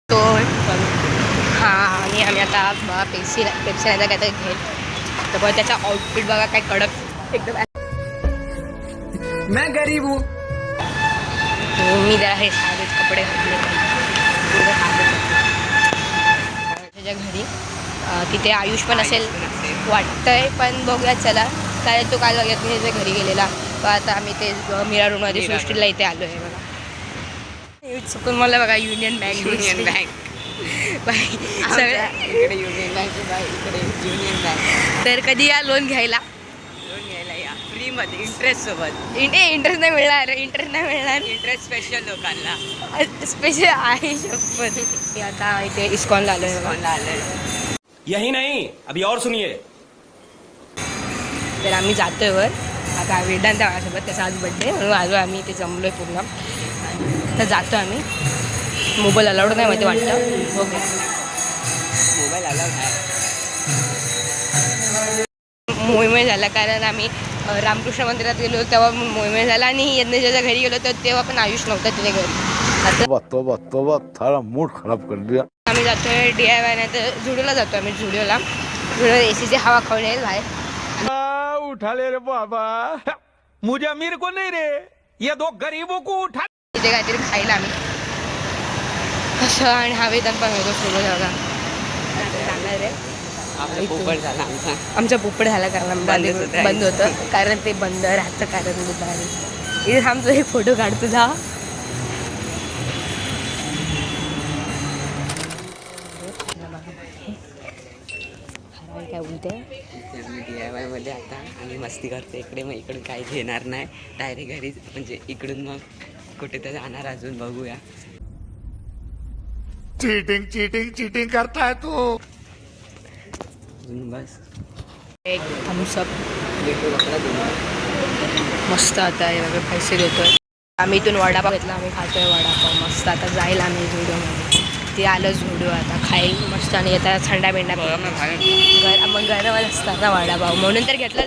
तो हां आणि आम्ही आता पेप्सी नाही काय तर घेईल तर बघ त्याचा आउटफिट बघा काय कडक एकदम. मैं गरीब हूँ. मी जरा हे साधे कपडे घातले त्याच्या घरी तिथे आयुष पण असेल वाटतंय पण बघूया चला कारण तो काल बघत मी त्याच्या घरी गेलेला पण आता आम्ही ते मीरा रोडमध्ये सृष्टीला इथे आलो आहे बघा. चुकून मला बघा युनियन बँक सगळ्या इकडे युनियन बँक इकडे युनियन बँक. तर कधी या लोन घ्यायला या फ्री मध्ये इंटरेस्ट सोबत. इंटरेस्ट नाही मिळणार इंटरेस्ट स्पेशल लोकांना स्पेशल आहे शपथ. मी आता इथे इस्कॉनला आलो आहे. यही नहीं अभी और सुनिए. तर आम्ही जातोय वर आता वेदांत माझ्यासोबत त्याचा आज बड्डे म्हणून आलो आम्ही इथे जमलोय पूर्ण तर जातो आम्ही. मोबाईल अलाउड नाही माहिती वाटतं. ओके मोबाईल अलाउड आहे. मोहिमे झाला कारण आम्ही रामकृष्ण मंदिरात गेलो तेव्हा मोहिमे झाला आणि यज्ञेशाच्या घरी गेलो तर तेव्हा पण आयुष नव्हता तिथे घरी. तोबा थारा मूड खराब कर दिया. आम्ही जातोय DIY नाही तर झुडिओला जातो आम्ही. झुडिओला AC हवा खाऊन येईल बाहेर. उठा ले रे बाबा मुझे अमीर को नहीं रे ये दो गरीबों को उठा. तिथे काहीतरी खायला आम्ही असं आणि हा वेदांत पण होतो सोबत बघा जाणार आहे. आमचा पोपट झाला कारण बंद होतं कारण ते बंद राहतं कारण दुपारी. इथे थांबतो एक फोटो काढतो जा. काय बोलते DIY मध्ये आता आम्ही मस्ती करतो इकडे मग इकडून काही घेणार नाही डायरेक्ट घरी म्हणजे इकडून मग कुठे तर जाणार अजून बघूया. चीटिंग करता है तू. बस एक थम्सअप मस्त आता हे बघा पैसे देतोय. आम्ही इथून वडापाव घेतला आम्ही खातोय वडापाव मस्त. आता जाईल आम्ही झुडिओमध्ये ते आलं झुडिओ आता खाईल मस्त आणि येता थंडा बिंडा मग गरमच असतात ना वडापाव म्हणून तर घेतलं.